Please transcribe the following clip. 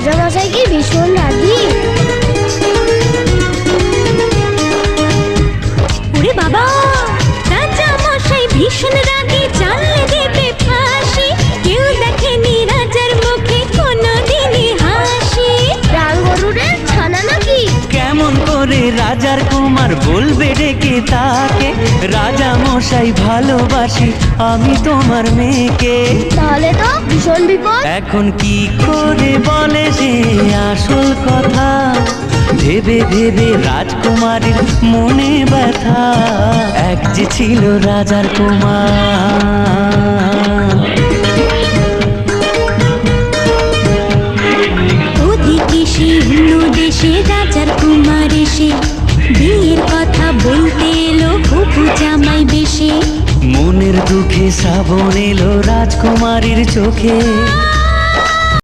রাজামশাই কি ভীষণ রাগী? ওরে বাবা, রাজামশাই ভীষণ রাগী, জানলে দেবে ফাঁসি। কেউ দেখেনি রাজার মুখে কোনোদিনই হাসি। রান গরুরে ছানা নাকি? কেমন করে রাজার কুমার বলবে ডেকে তাকে, রাজা মশাই ভালোবাসি আমি তোমার মেয়েকে। তাহলে তো ভীষণ বিপদ। এখন কি করে বলে সে আসল কথা, ভেবে ভেবে রাজকুমারীর মনে ব্যথা। এক যে ছিল রাজার কুমার। ওদিকে সে অন্য দেশে রাজার কুমার এসে বিয়ের কথা বলতে এলো হবু জামাই বেশে। মনের দুঃখে শ্রাবণ এলো রাজকুমারীর চোখে।